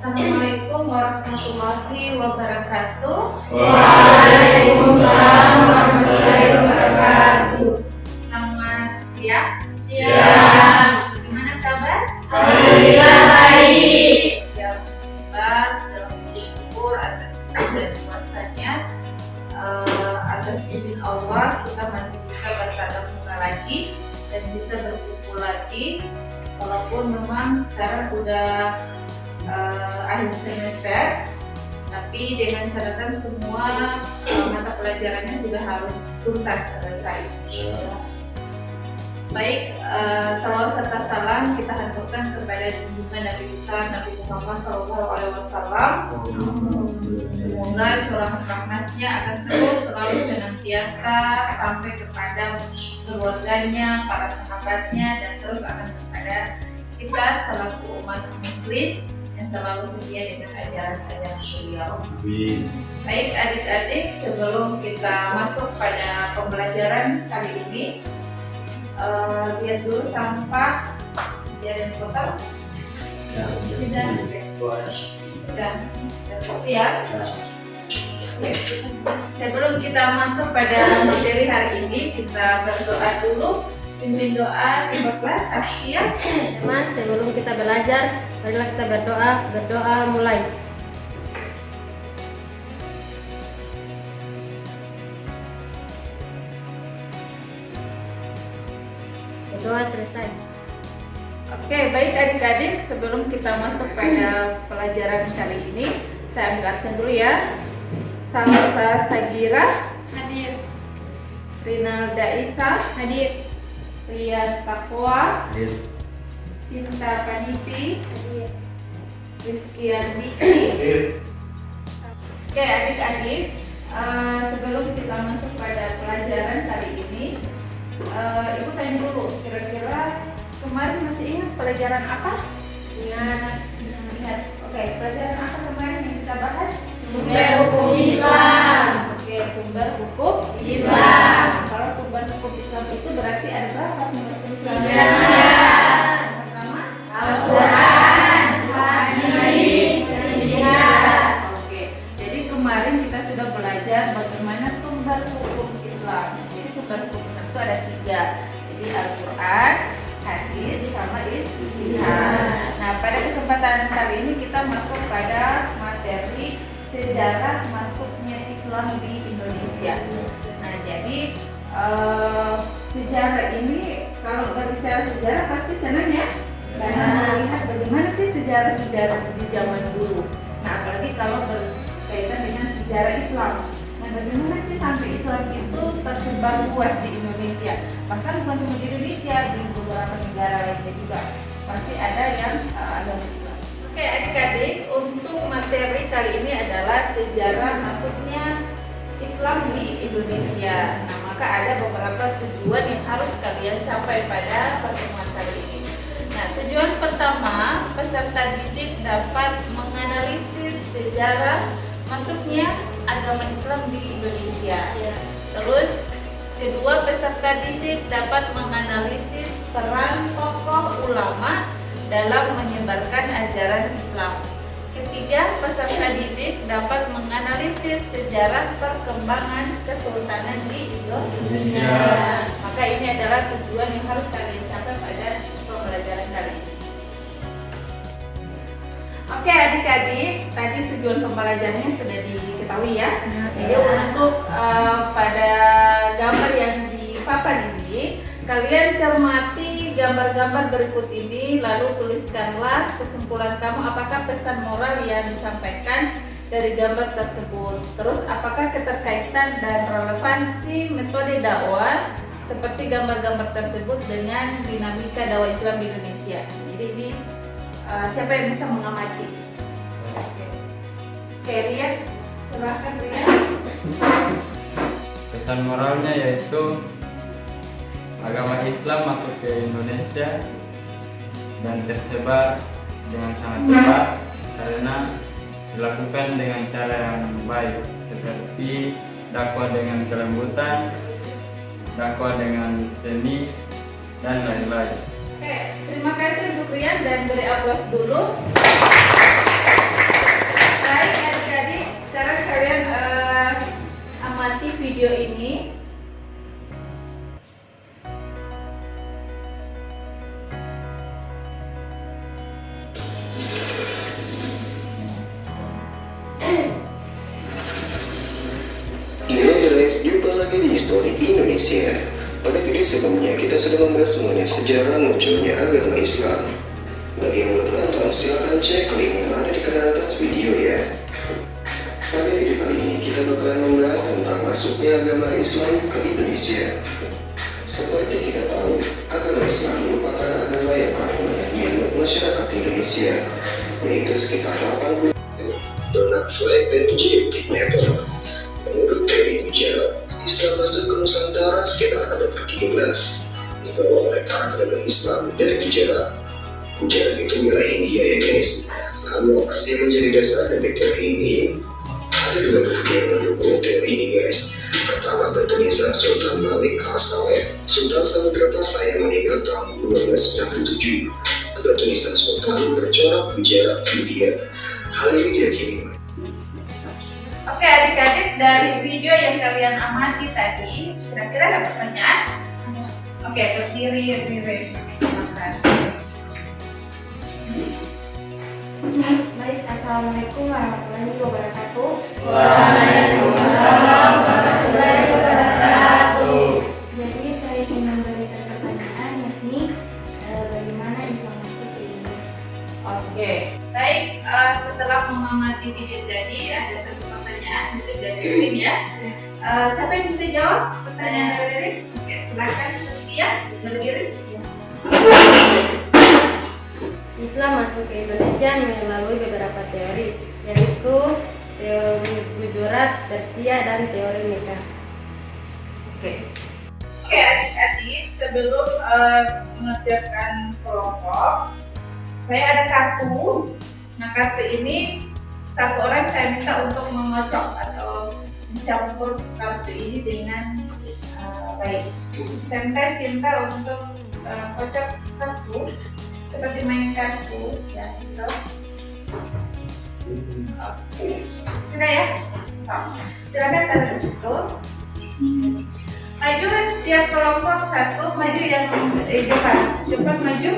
Assalamualaikum warahmatullahi wabarakatuh. Waalaikumsalam warahmatullahi wabarakatuh. Selamat siang. Siang. Gimana kabar? Alhamdulillah baik. Ya, kita sedang bersyukur atas dan puasanya. Atas izin Allah kita masih bisa bertatap muka lagi dan bisa berkumpul lagi. Walaupun memang sekarang udah akhir semester, tapi dengan catatan semua mata pelajarannya sudah harus tuntas selesai. Baik, salawat serta salam kita haturkan kepada junjungan Nabi besar Nabi Muhammad SAW. Semoga curahan rahmatnya akan terus selalu senantiasa sampai kepada keluarganya, para sahabatnya, dan terus akan kepada kita selaku umat muslim yang selalu setia dengan ajaran-ajaran beliau. Baik adik-adik, sebelum kita masuk pada pembelajaran kali ini, lihat dulu sampah masih ada yang kotor. Sudah siap. Sebelum kita masuk pada materi hari ini, kita berdoa dulu. Pimpin doa di kelas. Siap. Teman, sebelum kita belajar, marilah kita berdoa. Berdoa mulai. Berdoa selesai. Oke, baik adik-adik, sebelum kita masuk pada pelajaran kali ini, saya ambil absen dulu ya. Salsa Sagira, Hadir. Rinalda Isa, Hadir. Rian Takwa, Cinta Panipi, Rizky Andiki. Oke adik-adik, sebelum kita masuk pada pelajaran kali ini, Ibu tanya dulu, kira-kira kemarin masih ingat pelajaran apa? Ingat. Oke, pelajaran apa kemarin yang kita bahas? Sumber hukum Islam. Oke, sumber hukum Islam. Kalau sumber hukum Islam itu berarti ada berapa sumber hukum Islam? Tiga. Yang pertama, Al-Quran, hadis, ijtihad. Oke, jadi kemarin kita sudah belajar bagaimana sumber hukum Islam. Jadi sumber hukum Islam itu ada tiga. Jadi Al-Quran, hadis, sama ijtihad. Nah, pada kesempatan kali ini kita masuk pada materi sejarah masuknya Islam di Indonesia. Nah, jadi sejarah ini kalau berbicara sejarah pasti senang ya. Karena melihat bagaimana sih sejarah-sejarah di zaman dulu. Nah, apalagi kalau berkaitan dengan sejarah Islam. Nah, bagaimana sih sampai Islam itu tersebar luas di Indonesia? Bahkan bukan cuma di Indonesia, di beberapa negara lainnya juga pasti ada yang agama Islam. Oke adik-adik, untuk materi kali ini adalah sejarah masuknya Islam di Indonesia. Nah, maka ada beberapa tujuan yang harus kalian capai pada pertemuan kali ini. Nah, tujuan pertama, peserta didik dapat menganalisis sejarah masuknya agama Islam di Indonesia. Terus, kedua, peserta didik dapat menganalisis peran tokoh ulama dalam menyebarkan ajaran Islam. Ketiga, peserta didik dapat menganalisis sejarah perkembangan kesultanan di Indonesia. Maka ini adalah tujuan yang harus kalian capai pada pembelajaran kali ini. Oke adik-adik, tadi tujuan pembelajarannya sudah diketahui ya. Jadi untuk pada gambar yang di papan ini, kalian cermati gambar-gambar berikut ini, lalu tuliskanlah kesimpulan kamu apakah pesan moral yang disampaikan dari gambar tersebut. Terus apakah keterkaitan dan relevansi metode dakwah seperti gambar-gambar tersebut dengan dinamika dakwah Islam di Indonesia. Jadi ini siapa yang bisa mengamati? Oke, Rian, silahkan Rian. Pesan moralnya yaitu agama Islam masuk ke Indonesia dan tersebar dengan sangat cepat karena dilakukan dengan cara yang baik seperti dakwah dengan kelembutan, dakwah dengan seni, dan lain-lain. Oke, terima kasih untuk Rian dan beri aplaus dulu. lagi di Historik Indonesia. Pada video sebelumnya kita sudah membahas mengenai sejarah munculnya agama Islam. Bagi yang belum menonton, silahkan cek link yang ada di kanan atas video ya. Pada video kali ini kita bakalan membahas tentang masuknya agama Islam ke Indonesia. Seperti kita tahu, agama Islam merupakan agama yang paling banyak dianut masyarakat Indonesia, yaitu sekitar 80. Donald Flag dan J. Kidnapper. Menurut Teddy Gujarat, Islam masuk ke Nusantara sekitar abad ke-13, dibawa oleh para pedagang Islam dari Gujarat. Gujarat itu wilayah India ya guys. Lalu apa sih yang menjadi dasar dari teori ini? Ada dua bukti yang mendukung teori ini guys. Pertama, bertulisan Sultan Malik Al-Saleh, Sultan Samudra Pasai yang meninggal tahun 1297. Kedua tulisan Sultan bercorak Gujarat, India. Hal ini diyakini. Oke adik-adik, dari video yang kalian amati tadi, kira-kira ada pertanyaan? Oke, berdiri. Silakan. Baik, Assalamualaikum warahmatullahi wabarakatuh. Waalaikumsalam warahmatullahi wabarakatuh. Jadi saya ingin memberikan pertanyaan, yakni bagaimana Islam masuk ke Indonesia? Oke, baik. Setelah mengamati video tadi, ada satu pertanyaan itu dari Rin ya. Siapa yang bisa jawab pertanyaan dari Rin? Oke, silakan Setia berdiri. Islam masuk ke Indonesia melalui beberapa teori, yaitu teori Gujarat, Persia, dan teori Mekah. Oke, adik-adik, sebelum mengerjakan kelompok, saya ada kartu. Nah, kartu ini satu orang saya minta untuk mengocok atau mencampur kartu ini dengan baik. Saya minta Cinta untuk kocok kartu seperti main kartu ya, gitu. Oke, sudah ya. Silakan taruh di situ. Maju tiap kelompok satu, maju yang depan maju.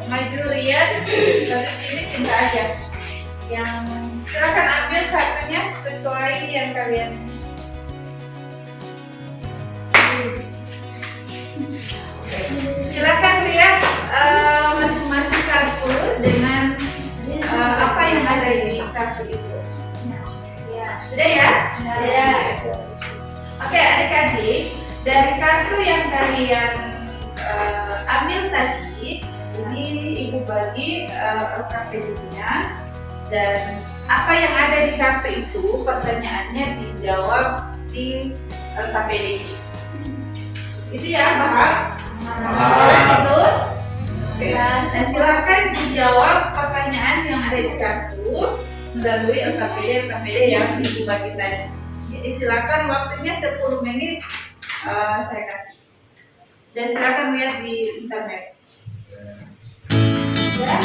Maju Rian, dari sini Cinta aja. Yang silakan ambil kartunya sesuai yang kalian. Silakan lihat masing-masing kartu dengan apa yang ada di kartu itu. Sudah ya? Sudah. Oke adik-adik, dari kartu yang kalian ambil tadi, ini ibu bagi LKPD-nya, dan apa yang ada di kartu itu pertanyaannya dijawab di LKPD. Itu ya, paham? Itu. Oke. Dan silakan dijawab pertanyaan yang ada di kartu melalui LKPD yang ibu bagi tadi. Jadi silakan waktunya 10 menit saya kasih. Dan silakan lihat di internet. Ya.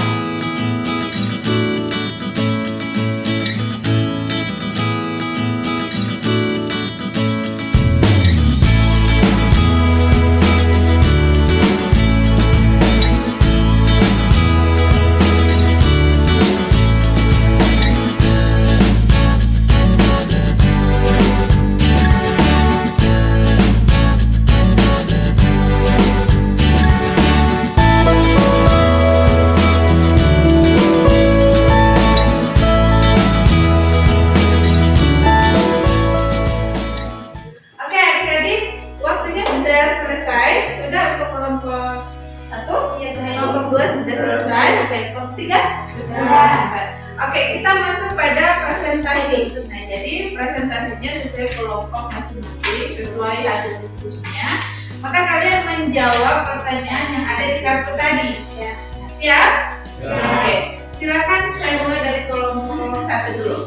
Oke, kita masuk pada presentasi. Nah, jadi presentasinya sesuai kelompok masing-masing, sesuai hasil diskusinya. Maka kalian menjawab pertanyaan yang ada di kartu tadi. Ya. Siap? Ya. Oke, silakan saya mulai dari kelompok 1 dulu.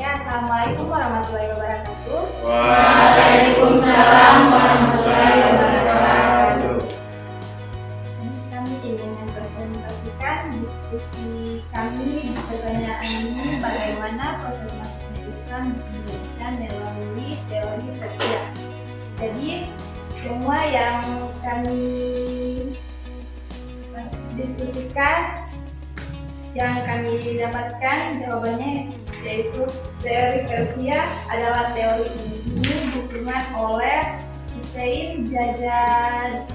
Ya, Assalamualaikum warahmatullahi wabarakatuh. Waalaikumsalam warahmatullahi wabarakatuh. Kami ingin mempresentasikan diskusi kami di pertanyaan ini, bagaimana proses masuknya Islam di Indonesia melalui teori Persia. Jadi semua yang kami diskusikan, yang kami dapatkan jawabannya yaitu teori Persia adalah teori ini didukung oleh Hussein Jajadinjad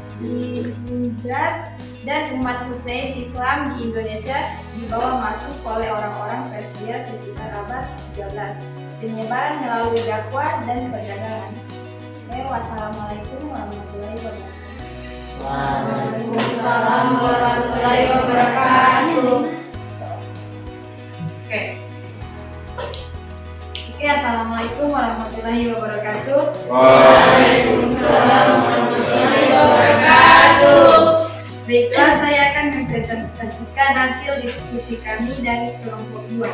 dan umat Hussein Islam di Indonesia dibawa masuk oleh orang-orang Persia sekitar abad 13. Penyebaran melalui dakwah dan perdagangan. Wassalamualaikum warahmatullahi wabarakatuh. Waalaikumsalam warahmatullahi wabarakatuh. Oke, assalamualaikum warahmatullahi wabarakatuh. Waalaikumsalam warahmatullahi wabarakatuh. Baiklah, saya akan mempresentasikan hasil diskusi kami dari kelompok 2.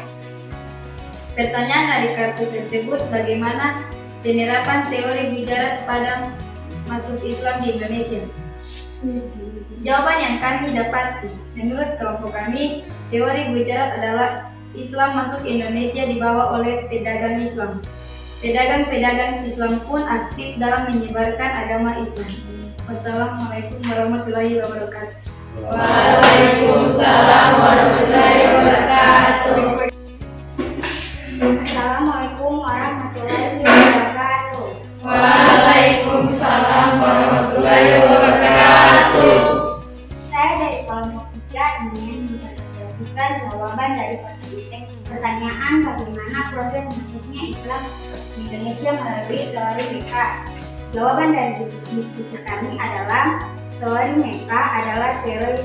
Pertanyaan dari kartu tersebut, bagaimana penerapan teori Gujarat pada masuk Islam di Indonesia? Jawaban yang kami dapati, menurut kelompok kami, teori Gujarat adalah Islam masuk Indonesia dibawa oleh pedagang Islam. Pedagang-pedagang Islam pun aktif dalam menyebarkan agama Islam. Wassalamualaikum warahmatullahi wabarakatuh. Waalaikumsalam warahmatullahi wabarakatuh. Assalamualaikum warahmatullahi wabarakatuh. Waalaikumsalam warahmatullahi wabarakatuh. Saya dari kelompok 3 ingin mempresentasikan jawaban dari pertanyaan bagaimana proses masuknya Islam di Indonesia melalui teori Mekah. Jawaban dari diskusi kami adalah teori Mekah adalah teori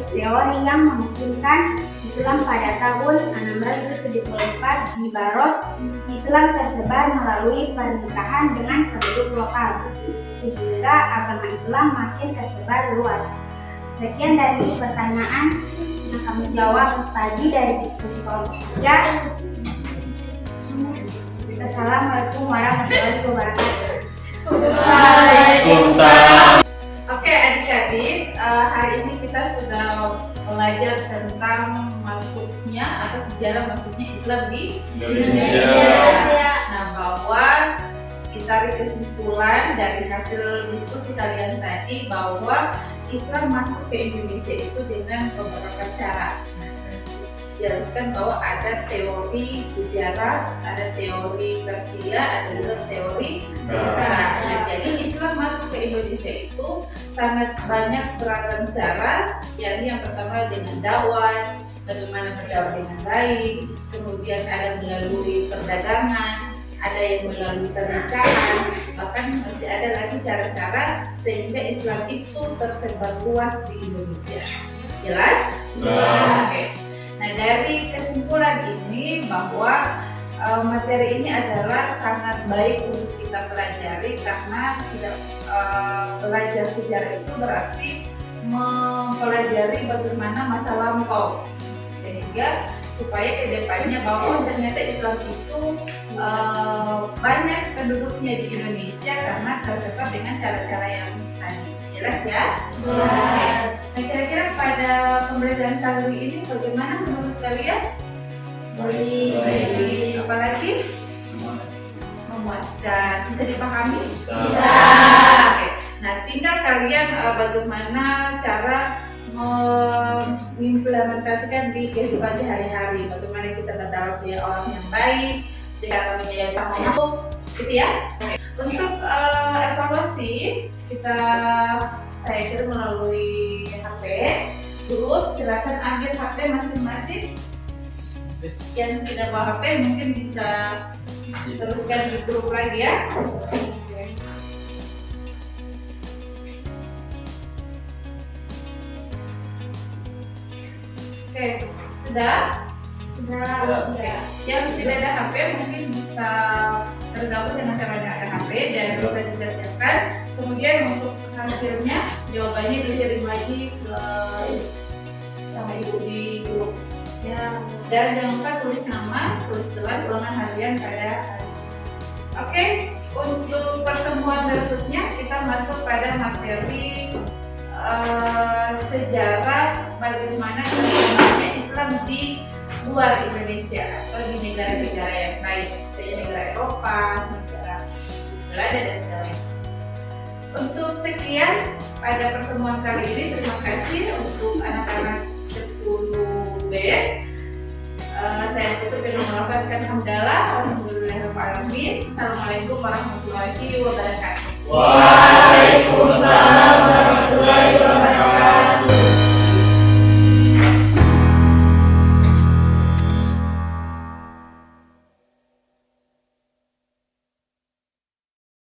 yang memungkinkan Islam pada tahun 674 di Baros. Islam tersebar melalui pernikahan dengan penduduk lokal, sehingga agama Islam makin tersebar luas. Sekian dari pertanyaan yang kami jawab tadi dari diskusi kelompok 3. Assalamualaikum warahmatullahi wabarakatuh. Waalaikumsalam. Oke, adik-adik, hari ini kita sudah belajar tentang masuknya atau sejarah masuknya Islam di Indonesia. Nah, bahwa kita tarik kesimpulan dari hasil diskusi kalian tadi bahwa Islam masuk ke Indonesia itu dengan beberapa cara. Jelaskan bahwa ada teori Gujarat, ada teori Persia, ada juga teori Mekah. Nah, jadi Islam masuk ke Indonesia itu sangat banyak beragam cara. Jadi yang pertama dengan dakwah, bagaimana berdakwah dengan baik, kemudian ada melalui perdagangan, ada yang melalui pernikahan, bahkan masih ada lagi cara-cara sehingga Islam itu tersebar luas di Indonesia. Jelas? Jelas. Oke. Nah, dari kesimpulan ini bahwa materi ini adalah sangat baik untuk kita pelajari karena tidak belajar sejarah itu berarti mempelajari bagaimana masa lampau, sehingga supaya kedepannya bahwa ternyata Islam itu banyak penduduknya di Indonesia karena tersebar dengan cara-cara yang tadi. Jelas ya? Nah, kira-kira pada pembelajaran kali ini bagaimana menurut kalian? Baik. Apalagi? Memuaskan. Bisa dipahami? Bisa. Oke. Nah, tinggal kalian bagaimana cara mengimplementasikan di kehidupan sehari-hari. Bagaimana kita berdakwah dengan orang yang baik, cara menjaga makhluk, gitu ya. Untuk evaluasi saya kira melalui HP. Guru silakan ambil HP masing-masing. Yang tidak bawa HP mungkin bisa diteruskan di grup lagi ya. Oke, sudah? Sudah. Yang tidak ada HP mungkin bisa tergabung dengan teman yang ada HP dan bisa dikerjakan. Kemudian untuk hasilnya jawabannya dikirim lagi ke sama ibu di grup. Ya, dan jangan lupa tulis nama, tulis jelas ulangan harian pada hari. Oke, untuk pertemuan berikutnya kita masuk pada materi sejarah bagaimana perkembangannya Islam di luar Indonesia atau di negara-negara yang lain, seperti negara Eropa, negara Belanda dan sebagainya. Untuk sekian pada pertemuan kali ini, terima kasih untuk anak-anak 10B. Saya tutup dengan melafazkan hamdalah. Alhamdulillahirobbilalamin. Assalamualaikum warahmatullahi wabarakatuh. Waalaikumsalam